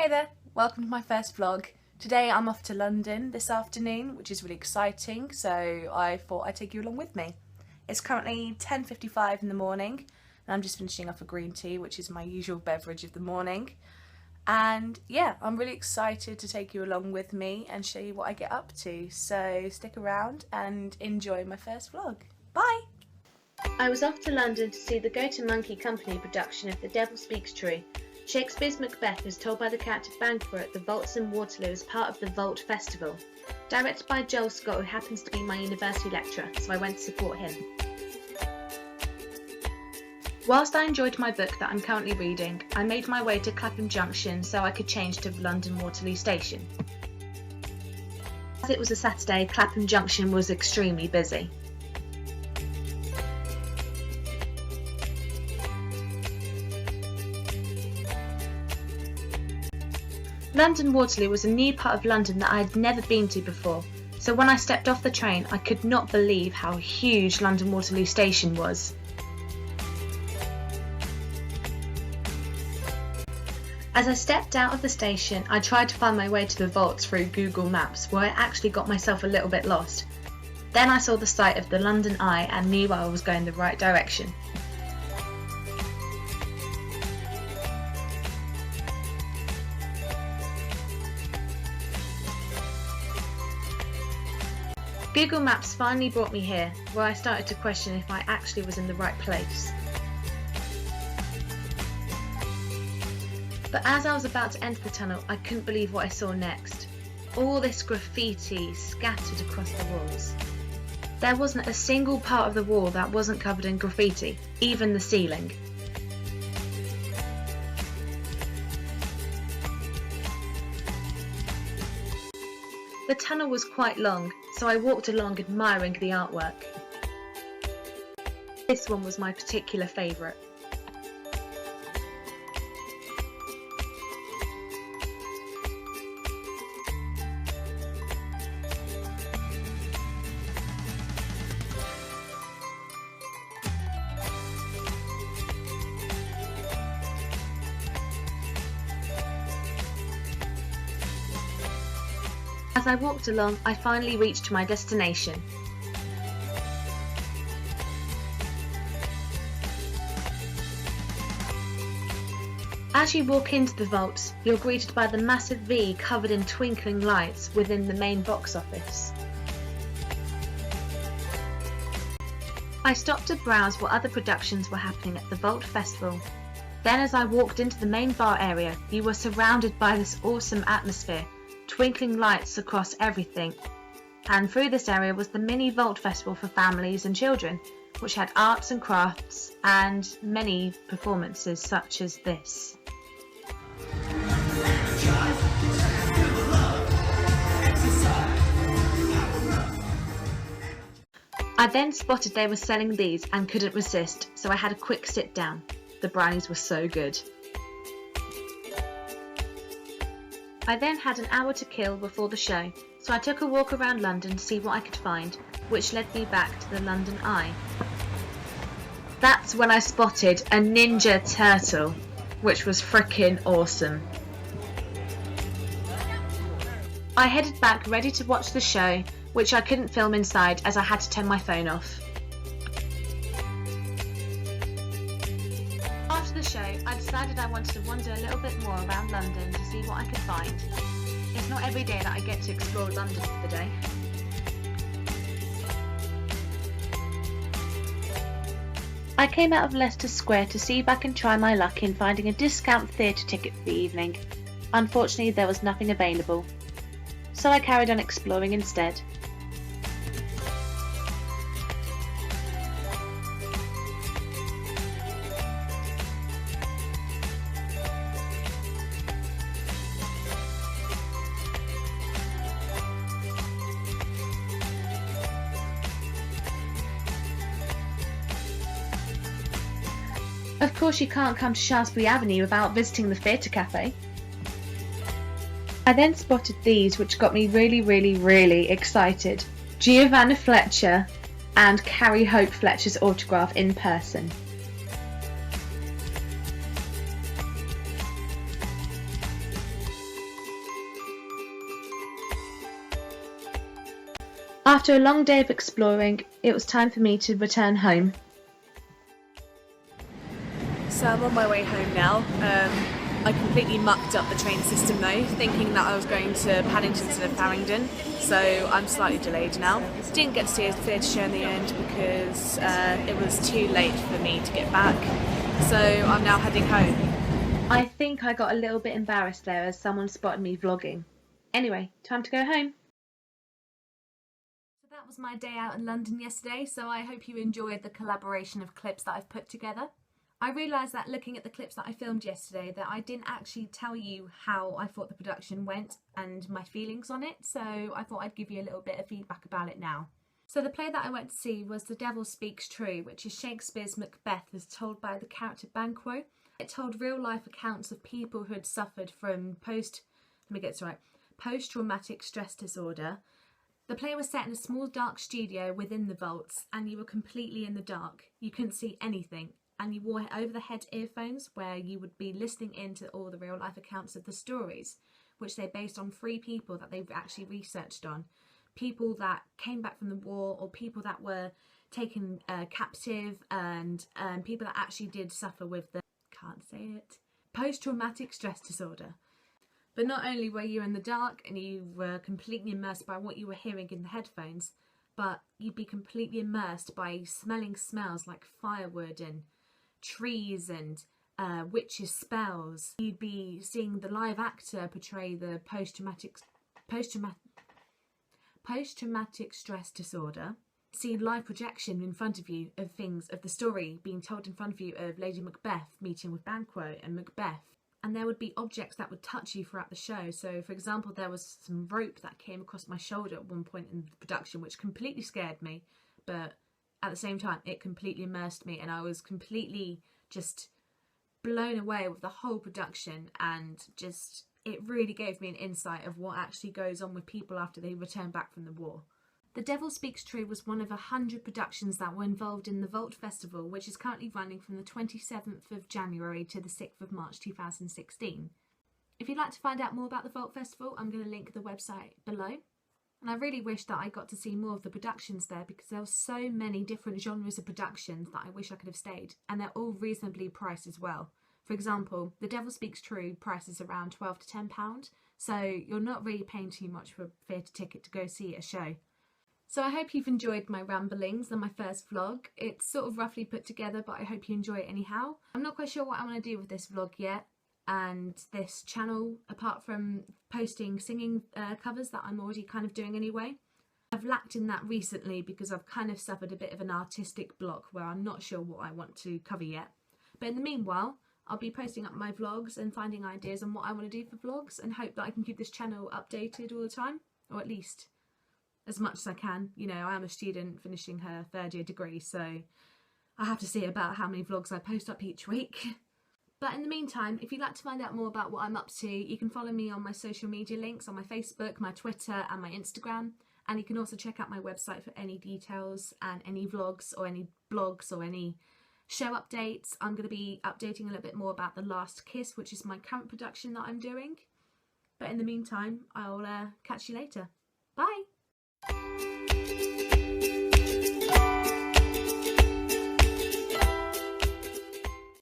Hey there, welcome to my first vlog. Today I'm off to London this afternoon, which is really exciting, so I thought I'd take you along with me. It's currently 10:55 in the morning and I'm just finishing off a green tea, which is my usual beverage of the morning. And yeah, I'm really excited to take you along with me and show you what I get up to, so stick around and enjoy my first vlog. Bye! I was off to London to see the Go-To-Monkey Company production of The Devil Speaks True. Shakespeare's Macbeth is told by the character Banquo at the Vaults in Waterloo as part of the Vault Festival. Directed by Joel Scott, who happens to be my university lecturer, so I went to support him. Whilst I enjoyed my book that I'm currently reading, I made my way to Clapham Junction so I could change to London Waterloo Station. As it was a Saturday, Clapham Junction was extremely busy. London Waterloo was a new part of London that I had never been to before, so when I stepped off the train I could not believe how huge London Waterloo Station was. As I stepped out of the station, I tried to find my way to the vaults through Google Maps, where I actually got myself a little bit lost. Then I saw the site of the London Eye and knew I was going the right direction. Google Maps finally brought me here, where I started to question if I actually was in the right place. But as I was about to enter the tunnel, I couldn't believe what I saw next. All this graffiti scattered across the walls. There wasn't a single part of the wall that wasn't covered in graffiti, even the ceiling. The tunnel was quite long, so I walked along admiring the artwork. This one was my particular favourite. As I walked along, I finally reached my destination. As you walk into the vaults, you're greeted by the massive V covered in twinkling lights within the main box office. I stopped to browse what other productions were happening at the Vault Festival. Then as I walked into the main bar area, you were surrounded by this awesome atmosphere. Twinkling lights across everything, and through this area was the mini Vault Festival for families and children, which had arts and crafts and many performances such as this. I then spotted they were selling these and couldn't resist, so I had a quick sit down. The brownies were so good. I then had an hour to kill before the show, so I took a walk around London to see what I could find, which led me back to the London Eye. That's when I spotted a Ninja Turtle, which was freaking awesome. I headed back ready to watch the show, which I couldn't film inside as I had to turn my phone off. After the show, I decided I wanted to wander a little bit more around London to see what I could find. It's not every day that I get to explore London for the day. I came out of Leicester Square to see if I can try my luck in finding a discount theatre ticket for the evening. Unfortunately, there was nothing available, so I carried on exploring instead. Of course you can't come to Shaftesbury Avenue without visiting the Theatre Cafe. I then spotted these which got me really excited. Giovanna Fletcher and Carrie Hope Fletcher's autograph in person. After a long day of exploring, it was time for me to return home. So I'm on my way home now. I completely mucked up the train system though, thinking that I was going to Paddington instead of Farringdon, so I'm slightly delayed now. Didn't get to see a theatre show in the end because it was too late for me to get back, so I'm now heading home. I think I got a little bit embarrassed there as someone spotted me vlogging. Anyway, time to go home. So that was my day out in London yesterday, so I hope you enjoyed the collaboration of clips that I've put together. I realised that looking at the clips that I filmed yesterday that I didn't actually tell you how I thought the production went and my feelings on it, so I thought I'd give you a little bit of feedback about it now. So the play that I went to see was The Devil Speaks True, which is Shakespeare's Macbeth as told by the character Banquo. It told real life accounts of people who had suffered from post-traumatic stress disorder. The play was set in a small dark studio within the vaults and you were completely in the dark. You couldn't see anything. And you wore over-the-head earphones where you would be listening into all the real-life accounts of the stories, which they based on 3 people that they've actually researched on. People that came back from the war or people that were taken captive and people that actually did suffer with the, post-traumatic stress disorder. But not only were you in the dark and you were completely immersed by what you were hearing in the headphones, but you'd be completely immersed by smelling smells like firewood and trees and witches' spells. You'd be seeing the live actor portray the post-traumatic stress disorder. See live projection in front of you of things, of the story being told in front of you of Lady Macbeth meeting with Banquo and Macbeth. And there would be objects that would touch you throughout the show. So, for example, there was some rope that came across my shoulder at one point in the production, which completely scared me, but at the same time, it completely immersed me and I was completely just blown away with the whole production, and just, it really gave me an insight of what actually goes on with people after they return back from the war. The Devil Speaks True was one of 100 productions that were involved in the Vault Festival, which is currently running from the 27th of January to the 6th of March 2016. If you'd like to find out more about the Vault Festival, I'm going to link the website below. And I really wish that I got to see more of the productions there because there were so many different genres of productions that I wish I could have stayed, and they're all reasonably priced as well. For example, The Devil Speaks True prices around £12 to £10, so you're not really paying too much for a theatre ticket to go see a show. So I hope you've enjoyed my ramblings and my first vlog. It's sort of roughly put together, but I hope you enjoy it anyhow. I'm not quite sure what I want to do with this vlog yet and this channel, apart from posting singing covers that I'm already kind of doing anyway. I've lacked in that recently because I've kind of suffered a bit of an artistic block where I'm not sure what I want to cover yet. But in the meanwhile, I'll be posting up my vlogs and finding ideas on what I want to do for vlogs, and hope that I can keep this channel updated all the time, or at least as much as I can. You know, I am a student finishing her 3rd year degree, so I have to see about how many vlogs I post up each week. But in the meantime, if you'd like to find out more about what I'm up to, you can follow me on my social media links on my Facebook, my Twitter and my Instagram. And you can also check out my website for any details and any vlogs or any blogs or any show updates. I'm going to be updating a little bit more about The Last Kiss, which is my current production that I'm doing. But in the meantime, I'll catch you later. Bye!